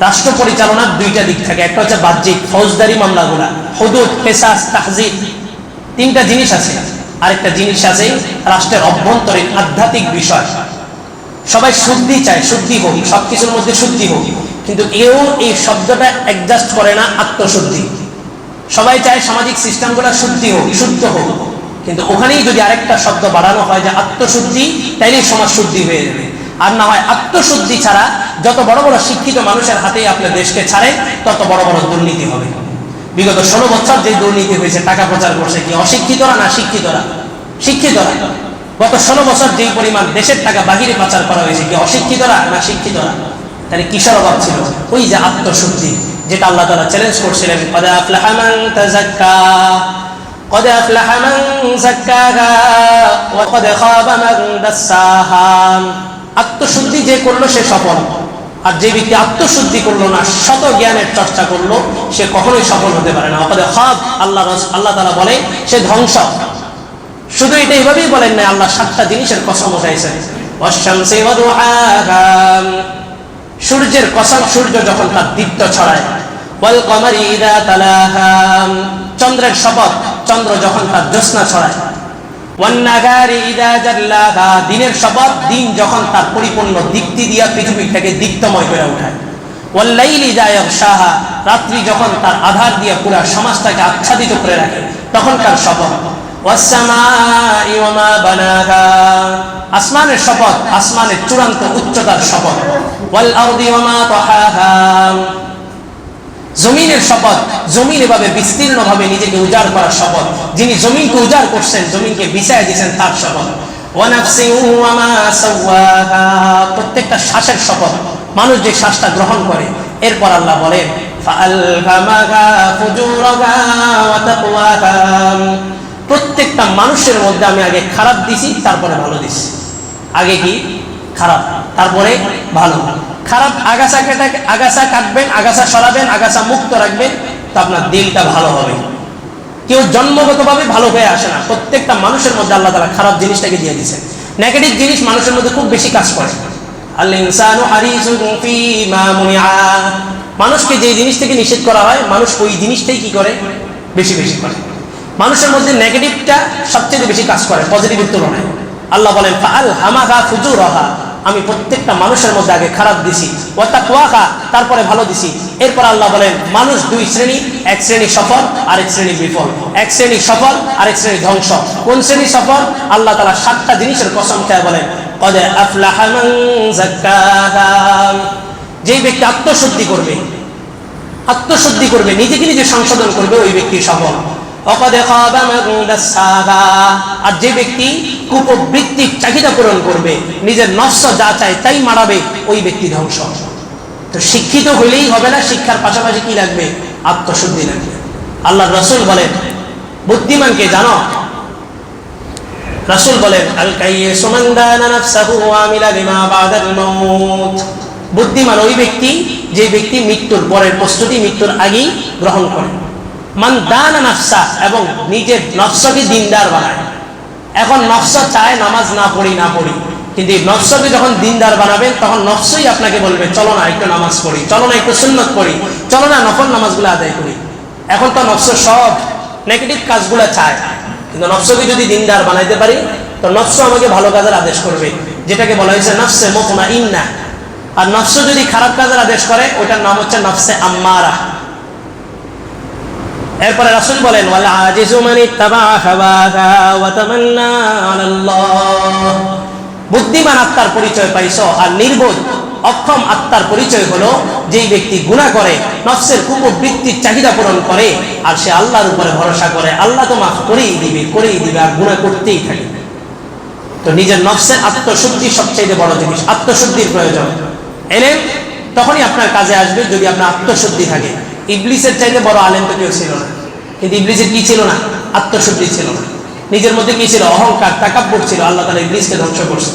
রাষ্ট্র পরিচালনার দুইটা দিক থাকে, একটা হচ্ছে বাহ্যিক ফৌজদারি মামলাগুলা, হুদুদ, কিসাস, তাহযীব, তিনটা জিনিস আছে। আরেকটা জিনিস আছে রাষ্ট্রের অভ্যন্তরীণ আধ্যাত্মিক বিষয়। সবাই শুদ্ধি চায়, শুদ্ধি হোক, সবকিছুর মধ্যে শুদ্ধি হোক, কিন্তু কেউ এই শব্দটা অ্যাডজাস্ট করে না আত্মশুদ্ধি। সবাই চায় সামাজিক সিস্টেমগুলো শুদ্ধি হোক, শুদ্ধ হোক, কিন্তু ওখানেই যদি আরেকটা শব্দ বাড়ানো হয় যে আত্মশুদ্ধি, তাইলেই সমাজ শুদ্ধি হয়ে যাবে। আর না হয় আত্মশুদ্ধি ছাড়া যত বড় বড় শিক্ষিত মানুষের হাতেই আপনার দেশকে ছাড়ে, তত বড় বড় দুর্নীতি হবে। বিগত 16 বছর যে দুর্নীতি হয়েছে, টাকা প্রচার করছে কি অশিক্ষিতরা না শিক্ষিতরা? শিক্ষিতরা। গত 16 বছর যেই পরিমাণ দেশের টাকা বাহিরে পাচার করা হয়েছে, কি অশিক্ষিতরা না শিক্ষিতরা? তাহলে কিসের অভাব ছিল? ওই যে আত্মশুদ্ধি, যেটা আল্লাহ তাআলা চ্যালেঞ্জ করছিলেন, কদ আফলাহা মান তাযাক্কা কদ আফলাহা মান যাক্কাহা ওয়া কদ খাবা মান দাসসাহা। আত্মশুদ্ধি যে করলো সে সফল, আর যে ব্যক্তি আত্মশুদ্ধি করলো না, শত জ্ঞানের চর্চা করলো, সে কখনোই সফল হতে পারে না। ওয়া কদ খাব, আল্লাহ তাআলা বলে সে ধ্বংস। শুধু এটা এইভাবেই বলেন না, আল্লাহ 7টা জিনিসের কসম উঠাইছেন। ওয়াশ-শামসি ওয়া দুহাহা, সূর্যের কসম, সূর্য যখন তার দীপ্ত ছড়ায়। ওয়াল কমারি ইযা তালাহা, চন্দ্রের শপথ, চন্দ্র যখন তার জ্যোৎস্না ছড়ায়। ওয়ান নাহারি ইযা জাল্লাহা, দিনের শপথ, দিন যখন তার পরিপূর্ণ দীপ্তি দিয়া পৃথিবীটাকে দীপ্তময় করে ওঠায়। ওয়াল লাইলি ইযা ইয়াগশাহা, রাত্রি যখন তার আধার দিয়ে পুরো সমাজটাকে আচ্ছাদিত করে রাখে, তখনকার শপথ। ওয়াস সামাই ওয়া মা বানাহা, আসমানের শপথ, আসমানের চূড়ান্ত উচ্চতার শপথ। ওয়াল আরদি ওয়া মা তাহাহা, জমিনের শপথ, জমিন এভাবে বিস্তীর্ণভাবে নিজেকে উজাড় করার শপথ। যিনি জমিনকে উজাড় করছেন, জমিনকে বিছায় দিয়েছেন, তার শপথ। ওয়া নাফসি ওয়া মা সাওয়াহা, প্রত্যেকটা শ্বাসের শপথ, মানুষ যে শ্বাসটা গ্রহণ করে। এরপর আল্লাহ বলেন ফাআলহামাহা ফুজুরাহা ওয়া তাকওয়াহা, প্রত্যেকটা মানুষের মধ্যে আমি আগে খারাপ দিছি, তারপরে ভালো দিছি। আগে কি? খারাপ, তারপরে ভালো। খারাপ আগাছা কাটবেন, আগাছা সরাবেন, আগাছা মুক্ত রাখবেন, তো আপনার দিলটা ভালো হবে। কেউ জন্মগতভাবে ভালো হয়ে আসে না, প্রত্যেকটা মানুষের মধ্যে আল্লাহ তাআলা খারাপ জিনিসটাকে দিয়ে দিয়েছেন। নেগেটিভ জিনিস মানুষের মধ্যে খুব বেশি কাজ করে। আল ইনসানু হারিসুন ফীমা মুনিআ, মানুষকে যে জিনিস থেকে নিষেধ করা হয়, মানুষ ওই জিনিসটাই কি করে? বেশি বেশি করে। মানুষের মধ্যে নেগেটিভটা সবচেয়ে বেশি কাজ করে পজিটিভের তুলনায়। আল্লাহ বলেন ফাআলহামাহা ফুজুরাহা, আমি প্রত্যেকটা মানুষের মধ্যে আগে খারাপ দিছি, ওয়া তাকওয়াহা, তারপরে ভালো দিছি। এরপর আল্লাহ বলেন মানুষ দুই শ্রেণী, এক শ্রেণী সফল, আরেক শ্রেণী বিফল। এক শ্রেণী সফল, আরেক শ্রেণী ধ্বংস। কোন শ্রেণী সফল? আল্লাহ তাআলা 7টা জিনিসের কসম খেয়ে বলেন কদ আফলাহা মান যাক্কাহা, যেই ব্যক্তি আত্মশুদ্ধি করবে, নিজেকে নিজে সংশোধন করবে, ওই ব্যক্তি সফল। ওয়াকাদ খাবা মান দাসসাহা, আর যে ব্যক্তি কুপ্রবৃত্তির চাহিদা পূরণ করবে, নিজের নফস যা চায় তাই মারাবে, ওই ব্যক্তি ধ্বংস। তো শিক্ষিত হইলেই হবে না, শিক্ষার পাশাপাশি কি লাগবে? আত্মশুদ্ধি লাগবে। আল্লাহ রাসূল বলেন বুদ্ধিমানকে জানো, রাসূল বলেন আল কাইয়িসু মান দানা নাফসাহু ওয়া আমিলা বিমা বাদাল মাউত, বুদ্ধিমান ওই ব্যক্তি যে ব্যক্তি মৃত্যুর পরের প্রস্তুতি মৃত্যুর আগেই গ্রহণ করে। মান দানা নাফসা, এবং নিজের নফসকে দিনদার বানায়। এখন নফস চায় নামাজ না পড়ি, কিন্তু এই নফসকে যখন দিনদার বানাবেন, তখন নফসই আপনাকে বলবে চলো না একটু নামাজ পড়ি, চলো না একটু সুন্নত পড়ি, চলো না নফল নামাজগুলো আদায় করি। এখন তো নফস সব নেগেটিভ কাজগুলো চায়, কিন্তু নফসকে যদি দিনদার বানাইতে পারি, তো নফস আমাকে ভালো কাজের আদেশ করবে, যেটাকে বলা হয়েছে নফসে মুতমাইন্নাহ। আর নফস যদি খারাপ কাজের আদেশ করে, ওটার নাম হচ্ছে নফসে আম্মারা। এরপরে রাসূল বলেন ওয়াল আজিজু মান ইত্তাবা হাওয়াহা ওয়া তামান্না আলাল্লাহ, বুদ্ধিমান আত্মার পরিচয় পাইছো, আর নির্বোধ অক্ষম আত্মার পরিচয় হলো যেই ব্যক্তি গুনাহ করে, নফসের কুপ্রবৃত্তির চাহিদা পূরণ করে, আর সে আল্লাহর উপরে ভরসা করে আল্লাহ তো মাফ করেই দিবে, আর গুনাহ করতেই থাকে। তো নিজের নফসের আত্মশুদ্ধি সবচেয়ে বড় জিনিস, আত্মশুদ্ধির প্রয়োজন। এলেম তখনই আপনার কাজে আসবে যদি আপনার আত্মশুদ্ধি থাকে। ইবলিসের চাইতে বড় আলেম তো কেউ ছিল না, কিন্তু ইবলিসের কি ছিল না? আত্মশুদ্ধি ছিল না। নিজের মধ্যে কি ছিল? অহংকার, তাকাব্বুর ছিল। আল্লাহ তাআলা ইবলিসকে ধ্বংস করছে।